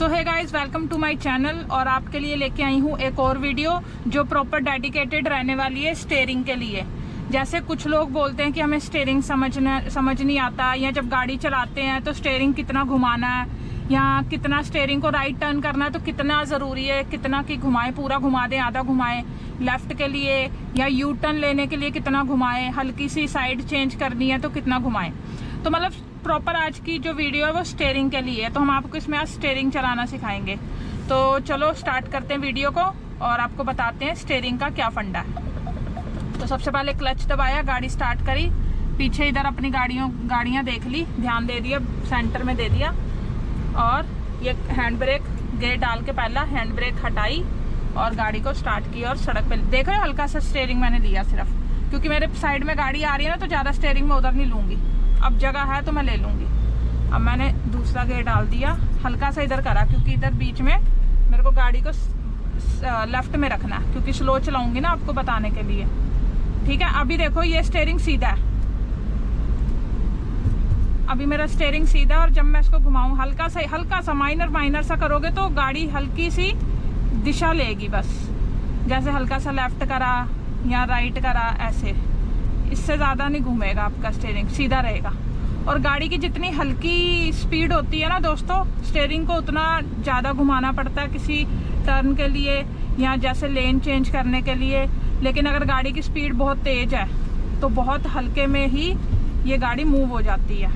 So hi guys, welcome to my channel. और आपके लिए लेके आई हूँ एक और वीडियो जो प्रॉपर डेडिकेटेड रहने वाली है स्टीयरिंग के लिए। जैसे कुछ लोग बोलते हैं कि हमें स्टीयरिंग समझ नहीं आता, या जब गाड़ी चलाते हैं तो स्टीयरिंग कितना घुमाना है, या कितना स्टीयरिंग को राइट टर्न करना है तो कितना ज़रूरी है, कितना की घुमाएं, पूरा घुमा दें, आधा घुमाएं, लेफ़्ट के लिए या यू टर्न लेने के लिए कितना घुमाएं, हल्की सी साइड चेंज करनी है तो कितना घुमाएं। तो मतलब प्रॉपर आज की जो वीडियो है वो स्टीयरिंग के लिए है, तो हम आपको इसमें आज स्टीयरिंग चलाना सिखाएंगे। तो चलो स्टार्ट करते हैं वीडियो को और आपको बताते हैं स्टीयरिंग का क्या फंडा है। तो सबसे पहले क्लच दबाया, गाड़ी स्टार्ट करी, पीछे इधर अपनी गाड़ियाँ देख ली, ध्यान दे दिया, सेंटर में दे दिया, और ये हैंड ब्रेक गेयर डाल के पहला हैंड ब्रेक हटाई और गाड़ी को स्टार्ट किया। और सड़क पे देखो हल्का सा स्टीयरिंग मैंने लिया सिर्फ, क्योंकि मेरे साइड में गाड़ी आ रही है ना, तो ज़्यादा स्टीयरिंग में उधर नहीं लूँगी, अब जगह है तो मैं ले लूँगी। अब मैंने दूसरा गेयर डाल दिया, हल्का सा इधर करा क्योंकि इधर बीच में मेरे को गाड़ी को लेफ्ट में रखना है, क्योंकि स्लो चलाऊंगी ना आपको बताने के लिए। ठीक है, अभी देखो ये स्टीयरिंग सीधा है, अभी मेरा स्टीयरिंग सीधा है, और जब मैं इसको घुमाऊं हल्का सा माइनर सा करोगे तो गाड़ी हल्की सी दिशा लेगी बस, जैसे हल्का सा लेफ्ट करा या राइट करा, ऐसे, इससे ज़्यादा नहीं घूमेगा आपका स्टीयरिंग, सीधा रहेगा। और गाड़ी की जितनी हल्की स्पीड होती है ना दोस्तों, स्टीयरिंग को उतना ज़्यादा घुमाना पड़ता है किसी टर्न के लिए या जैसे लेन चेंज करने के लिए। लेकिन अगर गाड़ी की स्पीड बहुत तेज़ है तो बहुत हल्के में ही ये गाड़ी मूव हो जाती है,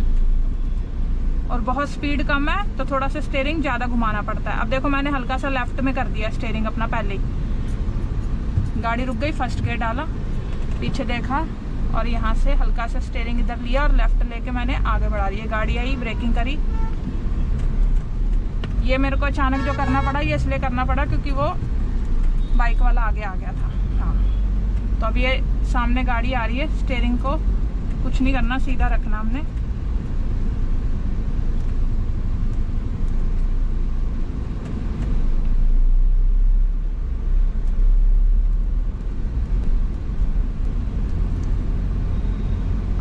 और बहुत स्पीड कम है तो थोड़ा सा स्टीयरिंग ज़्यादा घुमाना पड़ता है। अब देखो मैंने हल्का सा लेफ्ट में कर दिया स्टीयरिंग अपना, पहले ही गाड़ी रुक गई, फर्स्ट गियर डाला, पीछे देखा और यहाँ से हल्का सा स्टीयरिंग इधर लिया और लेफ्ट लेके मैंने आगे बढ़ा दिया। गाड़ी आई, ब्रेकिंग करी। ये मेरे को अचानक जो करना पड़ा ये इसलिए करना पड़ा क्योंकि वो बाइक वाला आगे आ गया था। हाँ, तो अब ये सामने गाड़ी आ रही है, स्टीयरिंग को कुछ नहीं करना, सीधा रखना हमने।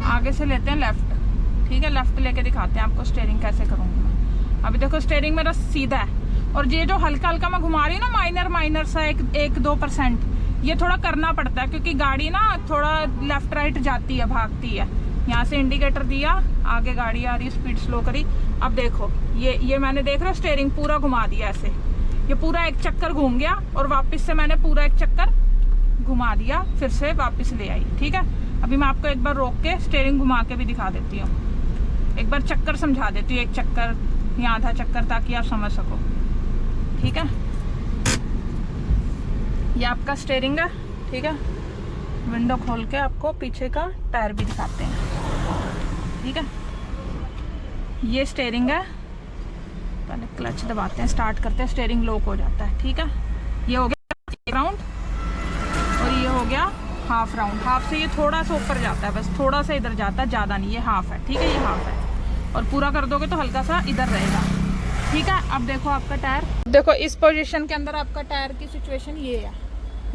आगे से लेते हैं लेफ्ट, ठीक है, लेफ्ट लेके दिखाते हैं आपको स्टीयरिंग कैसे करूँगी मैं। अभी देखो स्टीयरिंग मेरा सीधा है, और ये जो हल्का हल्का मैं घुमा रही हूँ ना, माइनर सा 1-2%, ये थोड़ा करना पड़ता है क्योंकि गाड़ी ना थोड़ा लेफ्ट राइट जाती है, भागती है। यहाँ से इंडिकेटर दिया, आगे गाड़ी आ रही है, स्पीड स्लो करी। अब देखो ये मैंने देख रहा हूँ स्टीयरिंग पूरा घुमा दिया ऐसे, ये पूरा एक चक्कर घूम गया और वापस से मैंने पूरा एक चक्कर घुमा दिया, फिर से वापस ले आई। ठीक है, अभी मैं आपको एक बार रोक के स्टीयरिंग घुमा के भी दिखा देती हूँ, एक बार चक्कर समझा देती हूँ, एक चक्कर या आधा चक्कर, ताकि आप समझ सको। ठीक है, ये आपका स्टीयरिंग है। ठीक है, विंडो खोल के आपको पीछे का टायर भी दिखाते हैं। ठीक है, ये स्टीयरिंग है, पहले क्लच दबाते हैं, स्टार्ट करते हैं, स्टीयरिंग लॉक हो जाता है। ठीक है, ये हो गया एक राउंड और ये हो गया हाफ राउंड। हाफ से ये थोड़ा सा ऊपर जाता है, बस थोड़ा सा इधर जाता है, ज़्यादा नहीं, ये हाफ है। ठीक है, ये हाफ है, और पूरा कर दोगे तो हल्का सा इधर रहेगा। ठीक है, अब देखो आपका टायर, देखो इस पोजीशन के अंदर आपका टायर की सिचुएशन ये है,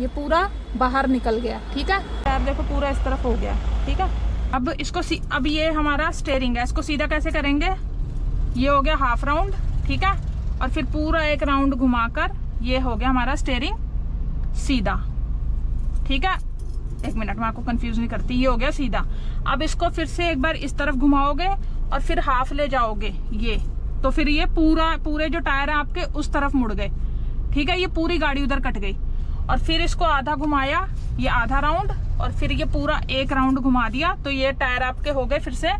ये पूरा बाहर निकल गया। ठीक है, टायर देखो पूरा इस तरफ हो गया। ठीक है, अब इसको अब ये हमारा स्टीयरिंग है, इसको सीधा कैसे करेंगे, ये हो गया हाफ राउंड। ठीक है, और फिर पूरा एक राउंड घुमाकर ये हो गया हमारा स्टीयरिंग सीधा। ठीक है, एक मिनट में आपको कंफ्यूज नहीं करती, ये हो गया सीधा। अब इसको फिर से एक बार इस तरफ घुमाओगे और फिर हाफ ले जाओगे ये, तो फिर ये पूरे जो टायर है आपके उस तरफ मुड़ गए। ठीक है, ये पूरी गाड़ी उधर कट गई, और फिर इसको आधा घुमाया, ये आधा राउंड, और फिर ये पूरा एक राउंड घुमा दिया, तो ये टायर आपके हो गए फिर से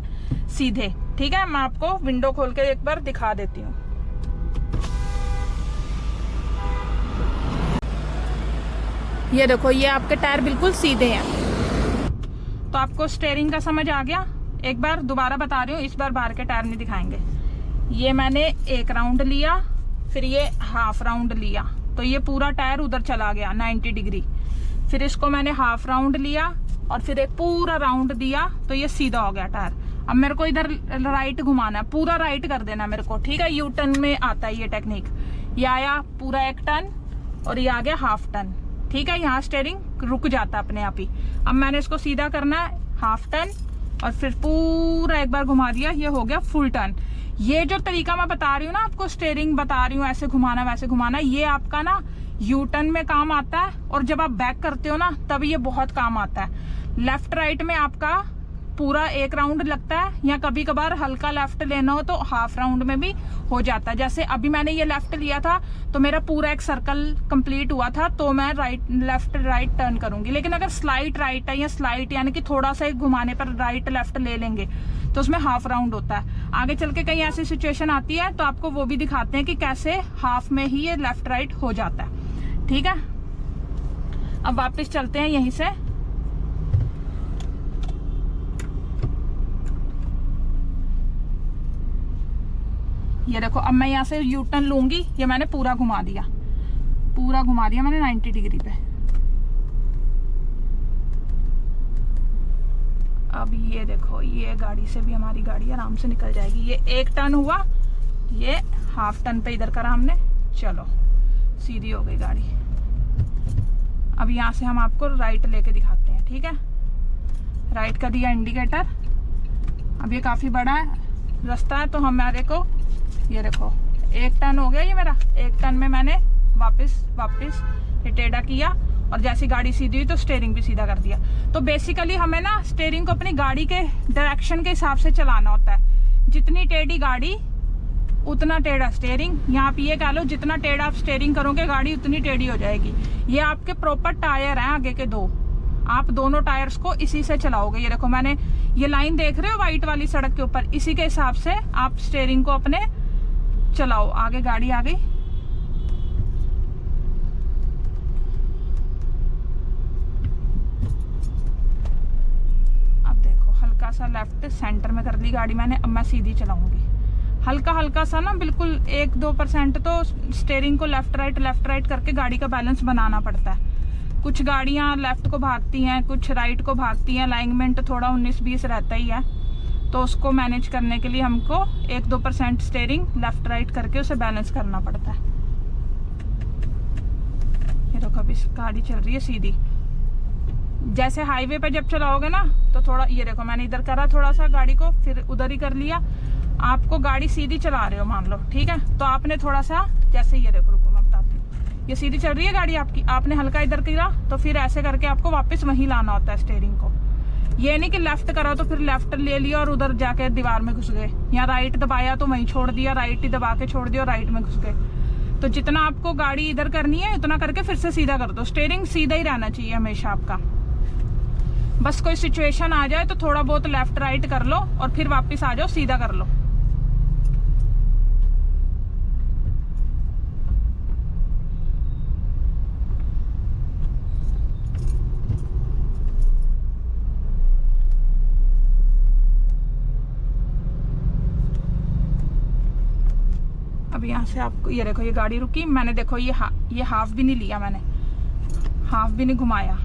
सीधे। ठीक है, मैं आपको विंडो खोल के एक बार दिखा देती हूँ। ये देखो ये आपके टायर बिल्कुल सीधे हैं। तो आपको स्टीयरिंग का समझ आ गया। एक बार दोबारा बता रही हूँ, इस बार बाहर के टायर नहीं दिखाएंगे। ये मैंने एक राउंड लिया, फिर ये हाफ राउंड लिया, तो ये पूरा टायर उधर चला गया 90 डिग्री। फिर इसको मैंने हाफ राउंड लिया और फिर एक पूरा राउंड दिया, तो ये सीधा हो गया टायर। अब मेरे को इधर राइट घुमाना है, पूरा राइट कर देना मेरे को। ठीक है, यू टर्न में आता है ये टेक्निक। ये आया पूरा एक टर्न और ये आ गया हाफ टर्न। ठीक है, यहाँ स्टीयरिंग रुक जाता है अपने आप ही। अब मैंने इसको सीधा करना है, हाफ टर्न, और फिर पूरा एक बार घुमा दिया, ये हो गया फुल टर्न। ये जो तरीका मैं बता रही हूँ ना आपको, स्टेयरिंग बता रही हूँ ऐसे घुमाना वैसे घुमाना, ये आपका ना यू टर्न में काम आता है, और जब आप बैक करते हो ना तब ये बहुत काम आता है। लेफ्ट राइट में आपका पूरा 1 राउंड लगता है, या कभी कभार हल्का लेफ्ट लेना हो तो हाफ राउंड में भी हो जाता है। जैसे अभी मैंने ये लेफ्ट लिया था तो मेरा पूरा एक सर्कल कंप्लीट हुआ था, तो मैं लेफ्ट राइट टर्न करूंगी। लेकिन अगर स्लाइट राइट है, या स्लाइट यानी कि थोड़ा सा एक घुमाने पर राइट लेफ्ट ले लेंगे, तो उसमें हाफ राउंड होता है। आगे चल के कहीं ऐसी सिचुएशन आती है तो आपको वो भी दिखाते हैं कि कैसे हाफ में ही ये लेफ्ट राइट हो जाता है। ठीक है, अब वापस चलते हैं यहीं से। ये देखो, अब मैं यहाँ से यू टर्न लूंगी, ये मैंने पूरा घुमा दिया मैंने 90 डिग्री पे। अब ये देखो, ये गाड़ी से भी हमारी गाड़ी आराम से निकल जाएगी। ये 1 टर्न हुआ, ये हाफ टर्न पे इधर करा हमने, चलो सीधी हो गई गाड़ी। अब यहाँ से हम आपको राइट लेके दिखाते हैं। ठीक है, राइट का दिया इंडिकेटर। अब ये काफी बड़ा है रास्ता है, तो हमारे को ये देखो 1 टर्न हो गया ये मेरा। 1 टर्न में मैंने वापस ये टेढ़ा किया, और जैसी गाड़ी सीधी हुई तो स्टीयरिंग भी सीधा कर दिया। तो बेसिकली हमें ना स्टीयरिंग को अपनी गाड़ी के डायरेक्शन के हिसाब से चलाना होता है। जितनी टेढ़ी गाड़ी उतना टेढ़ा स्टीयरिंग। यहाँ पे ये कह लो, जितना टेढ़ा आप स्टीयरिंग करोगे गाड़ी उतनी टेढ़ी हो जाएगी। ये आपके प्रॉपर टायर हैं आगे के 2, आप दोनों टायर्स को इसी से चलाओगे। ये देखो, मैंने ये लाइन देख रहे हो व्हाइट वाली सड़क के ऊपर, इसी के हिसाब से आप स्टीयरिंग को अपने चलाओ। आगे गाड़ी आ गई, अब देखो हल्का सा लेफ्ट सेंटर में कर ली गाड़ी मैंने। अब मैं सीधी चलाऊंगी, हल्का सा ना, बिल्कुल 1-2% तो स्टीयरिंग को लेफ्ट राइट करके गाड़ी का बैलेंस बनाना पड़ता है। कुछ गाड़ियां लेफ्ट को भागती हैं, कुछ राइट को भागती हैं, अलाइनमेंट थोड़ा 19-20 रहता ही है, तो उसको मैनेज करने के लिए हमको 1-2% स्टीयरिंग लेफ्ट राइट करके उसे बैलेंस करना पड़ता है। ये देखो, अभी गाड़ी चल रही है सीधी। जैसे हाईवे पे जब चलाओगे ना तो थोड़ा, ये देखो मैंने इधर करा थोड़ा सा गाड़ी को, फिर उधर ही कर लिया। आपको गाड़ी सीधी चला रहे हो मान लो, ठीक है, तो आपने थोड़ा सा, जैसे ये देखो, रुको मैं बताती हूँ, ये सीधी चल रही है गाड़ी आपकी, आपने हल्का इधर किया तो फिर ऐसे करके आपको वापस वहीं लाना होता है स्टीयरिंग को। ये नहीं कि लेफ्ट करा तो फिर लेफ्ट ले लिया और उधर जाके दीवार में घुस गए, या राइट दबाया तो वहीं छोड़ दिया, राइट ही दबा के छोड़ दिया और राइट में घुस गए। तो जितना आपको गाड़ी इधर करनी है उतना करके फिर से सीधा कर दो। स्टीयरिंग सीधा ही रहना चाहिए हमेशा आपका। बस कोई सिचुएशन आ जाए तो थोड़ा बहुत लेफ्ट राइट कर लो और फिर वापस आ जाओ, सीधा कर लो। अब यहाँ से आपको, ये देखो ये गाड़ी रुकी, मैंने देखो ये हाफ भी नहीं लिया, मैंने हाफ भी नहीं घुमाया।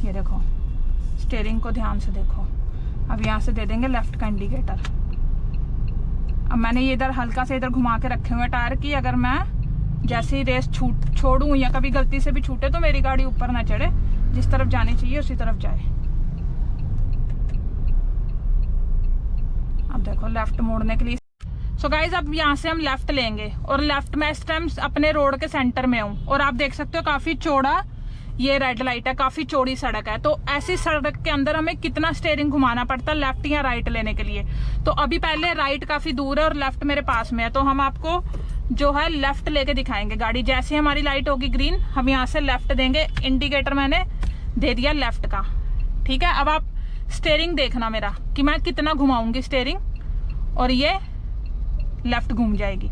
ये देखो स्टीयरिंग को ध्यान से देखो। अब यहाँ से दे देंगे लेफ्ट का इंडिकेटर। अब मैंने ये इधर हल्का से इधर घुमा के रखे हुए टायर की, अगर मैं जैसे ही रेस छोड़ूं या कभी गलती से भी छूटे तो मेरी गाड़ी ऊपर ना चढ़े, जिस तरफ जानी चाहिए उसी तरफ जाए। अब देखो लेफ्ट मोड़ने के लिए, सो गाइज अब यहाँ से हम लेफ्ट लेंगे, और लेफ्ट में इस टाइम अपने रोड के सेंटर में हूँ, और आप देख सकते हो काफी चौड़ा ये रेड लाइट है, काफी चौड़ी सड़क है। तो ऐसी सड़क के अंदर हमें कितना स्टीयरिंग घुमाना पड़ता है लेफ्ट या राइट लेने के लिए। तो अभी पहले राइट काफी दूर है और लेफ्ट मेरे पास में है, तो हम आपको जो है लेफ्ट लेके दिखाएंगे गाड़ी। जैसे हमारी लाइट होगी ग्रीन, हम यहाँ से लेफ्ट देंगे। इंडिकेटर मैंने दे दिया लेफ्ट का, ठीक है। अब आप स्टीयरिंग देखना मेरा कि मैं कितना घुमाऊंगी स्टीयरिंग, और ये लेफ्ट घूम जाएगी।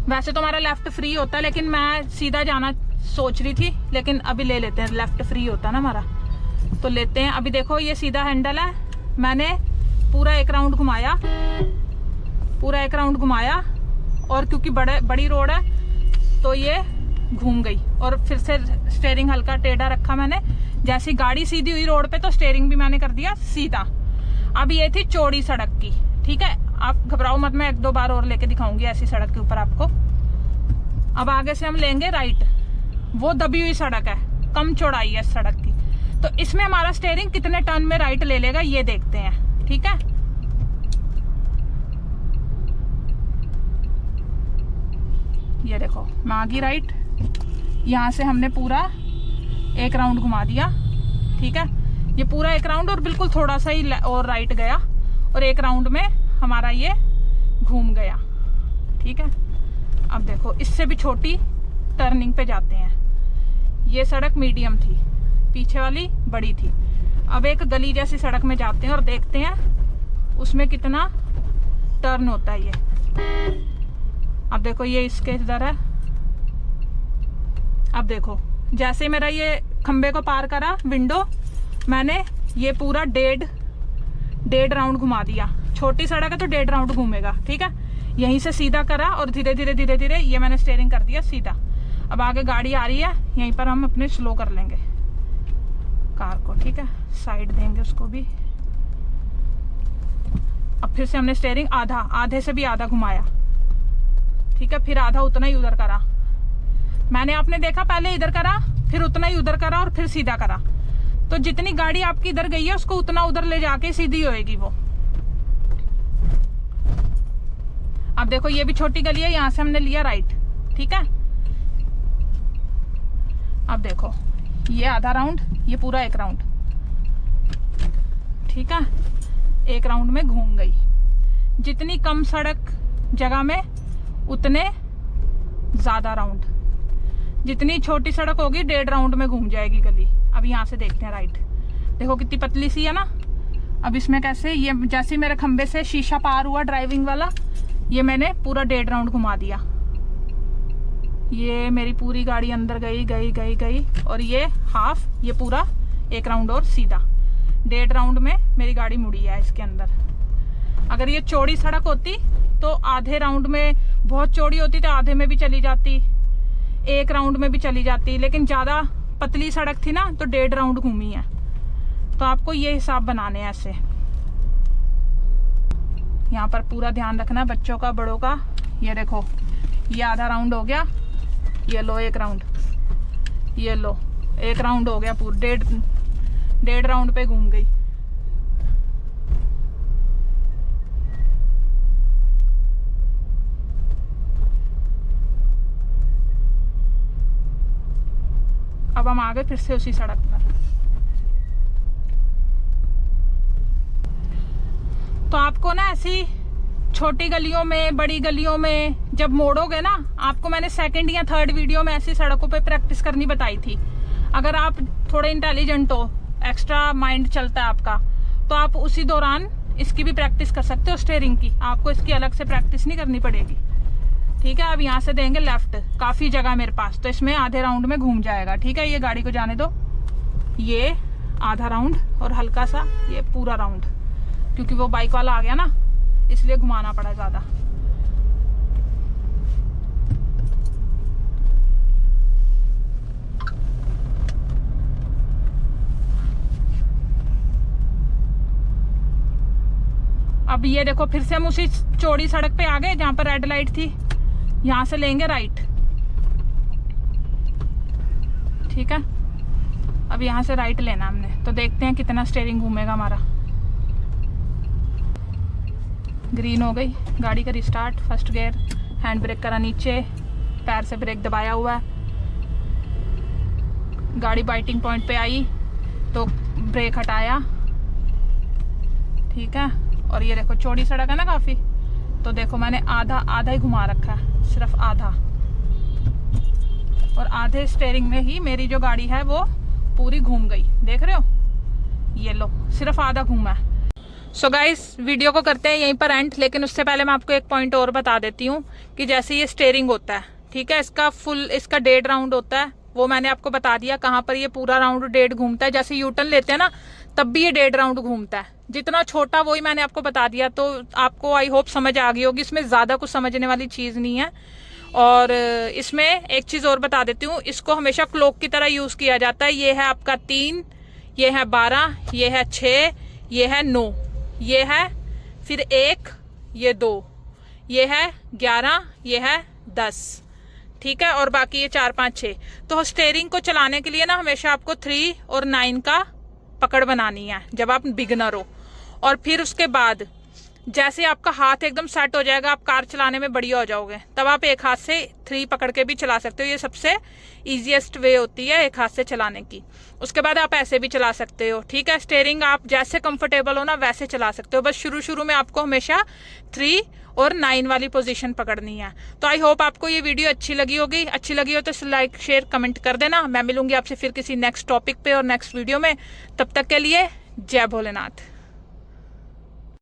वैसे तो हमारा लेफ्ट फ्री होता है, लेकिन मैं सीधा जाना सोच रही थी, लेकिन अभी ले लेते हैं, लेफ्ट फ्री होता है ना हमारा, तो लेते हैं। अभी देखो ये सीधा हैंडल है, मैंने पूरा 1 राउंड घुमाया, और क्योंकि बड़ी रोड है तो ये घूम गई, और फिर से स्टीयरिंग हल्का टेढ़ा रखा मैंने। जैसी गाड़ी सीधी हुई रोड पे तो स्टीयरिंग भी मैंने कर दिया सीधा। अब ये थी चौड़ी सड़क की, ठीक है, आप घबराओ मत, मैं 1-2 बार और लेके दिखाऊंगी ऐसी सड़क के ऊपर आपको। अब आगे से हम लेंगे राइट, वो दबी हुई सड़क है, कम चौड़ाई है इस सड़क की, तो इसमें हमारा स्टीयरिंग कितने टर्न में राइट ले लेगा ये देखते हैं, ठीक है। ये देखो मैं आ गई राइट। यहाँ से हमने पूरा एक राउंड घुमा दिया, ठीक है। ये पूरा एक राउंड और बिल्कुल थोड़ा सा ही और राइट गया और एक राउंड में हमारा ये घूम गया, ठीक है। अब देखो इससे भी छोटी टर्निंग पे जाते हैं। ये सड़क मीडियम थी, पीछे वाली बड़ी थी। अब एक गली जैसी सड़क में जाते हैं और देखते हैं उसमें कितना टर्न होता है ये। अब देखो ये इसके इधर है। अब देखो जैसे मेरा ये खंबे को पार करा विंडो, मैंने ये पूरा डेढ़ राउंड घुमा दिया। छोटी सड़क है तो 1.5 राउंड घूमेगा, ठीक है। यहीं से सीधा करा और धीरे धीरे ये मैंने स्टीयरिंग कर दिया सीधा। अब आगे गाड़ी आ रही है, यहीं पर हम अपने स्लो कर लेंगे कार को, ठीक है। साइड देंगे उसको भी। अब फिर से हमने स्टीयरिंग आधे से भी आधा घुमाया, ठीक है। फिर आधा उतना ही उधर करा। मैंने आपने देखा पहले इधर करा, फिर उतना ही उधर करा और फिर सीधा करा। तो जितनी गाड़ी आपकी इधर गई है उसको उतना उधर ले जाके सीधी होएगी वो। अब देखो ये भी छोटी गली है, यहाँ से हमने लिया राइट, ठीक है। अब देखो ये आधा राउंड, ये पूरा एक राउंड, ठीक है। एक राउंड में घूम गई। जितनी कम सड़क जगह में उतने ज्यादा राउंड। जितनी छोटी सड़क होगी 1.5 राउंड में घूम जाएगी गली। अब यहाँ से देखते हैं राइट, देखो कितनी पतली सी है ना। अब इसमें कैसे, ये जैसे मेरे खंबे से शीशा पार हुआ ड्राइविंग वाला, ये मैंने पूरा 1.5 राउंड घुमा दिया। ये मेरी पूरी गाड़ी अंदर गई और ये हाफ, ये पूरा एक राउंड और सीधा। 1.5 राउंड में मेरी गाड़ी मुड़ी है इसके अंदर। अगर ये चौड़ी सड़क होती तो आधे राउंड में, बहुत चौड़ी होती तो आधे में भी चली जाती, एक राउंड में भी चली जाती। लेकिन ज्यादा पतली सड़क थी ना तो 1.5 राउंड घूमी है। तो आपको ये हिसाब बनाने हैं ऐसे। यहाँ पर पूरा ध्यान रखना बच्चों का, बड़ों का। ये देखो ये आधा राउंड हो गया, ये लो एक राउंड, ये लो एक राउंड हो गया पूरा। 1.5 राउंड पे घूम गई। अब हम आ गए फिर से उसी सड़क पर। तो आपको ना ऐसी छोटी गलियों में, बड़ी गलियों में जब मोड़ोगे ना, आपको मैंने 2nd या 3rd वीडियो में ऐसी सड़कों पे प्रैक्टिस करनी बताई थी। अगर आप थोड़े इंटेलिजेंट हो, एक्स्ट्रा माइंड चलता है आपका, तो आप उसी दौरान इसकी भी प्रैक्टिस कर सकते हो स्टीयरिंग की। आपको इसकी अलग से प्रैक्टिस नहीं करनी पड़ेगी, ठीक है। अब यहाँ से देंगे लेफ्ट, काफी जगह मेरे पास, तो इसमें आधे राउंड में घूम जाएगा, ठीक है। ये गाड़ी को जाने दो, ये आधा राउंड और हल्का सा ये पूरा राउंड, क्योंकि वो बाइक वाला आ गया ना इसलिए घुमाना पड़ा ज्यादा। अब ये देखो फिर से हम उसी चौड़ी सड़क पे आ गए जहां पर रेड लाइट थी। यहां से लेंगे राइट, ठीक है। अब यहां से राइट लेना हमने, तो देखते हैं कितना स्टीयरिंग घूमेगा हमारा। ग्रीन हो गई, गाड़ी का restart, first gear, hand brake करा नीचे, पैर से ब्रेक दबाया हुआ है। गाड़ी बाइटिंग पॉइंट पे आई तो ब्रेक हटाया, ठीक है। और ये देखो चौड़ी सड़क है ना काफी, तो देखो मैंने आधा ही घुमा रखा है, सिर्फ आधा। और आधे स्टीयरिंग में ही मेरी जो गाड़ी है वो पूरी घूम गई, देख रहे हो, ये लो सिर्फ आधा घूमा है। सो गाइस वीडियो को करते हैं यहीं पर एंड, लेकिन उससे पहले मैं आपको एक पॉइंट और बता देती हूँ कि जैसे ये स्टीयरिंग होता है, ठीक है, इसका 1.5 राउंड होता है, वो मैंने आपको बता दिया कहाँ पर ये पूरा राउंड 1.5 घूमता है। जैसे यूटर्न लेते हैं ना तब भी ये 1.5 राउंड घूमता है। जितना छोटा वही मैंने आपको बता दिया, तो आपको आई होप समझ आ गई होगी। इसमें ज्यादा कुछ समझने वाली चीज नहीं है। और इसमें एक चीज और बता देती हूँ, इसको हमेशा क्लॉक की तरह यूज किया जाता है। ये है आपका 3, ये है 12, ये है 6, ये है 9, ये है फिर 1, ये 2, ये है 11, ये है 10, ठीक है। और बाकी ये 4, 5, 6। तो स्टीयरिंग को चलाने के लिए ना हमेशा आपको 3 और 9 का पकड़ बनानी है जब आप बिगिनर हो। और फिर उसके बाद जैसे आपका हाथ एकदम सेट हो जाएगा, आप कार चलाने में बढ़िया हो जाओगे, तब आप एक हाथ से 3 पकड़ के भी चला सकते हो। ये सबसे ईजीएस्ट वे होती है एक हाथ से चलाने की। उसके बाद आप ऐसे भी चला सकते हो, ठीक है। स्टीयरिंग आप जैसे कंफर्टेबल हो ना वैसे चला सकते हो, बस शुरू शुरू में आपको हमेशा 3 और 9 वाली पोजीशन पकड़नी है। तो आई होप आपको ये वीडियो अच्छी लगी होगी। अच्छी लगी हो तो लाइक शेयर कमेंट कर देना। मैं मिलूंगी आपसे फिर किसी नेक्स्ट टॉपिक पे और नेक्स्ट वीडियो में। तब तक के लिए जय भोलेनाथ।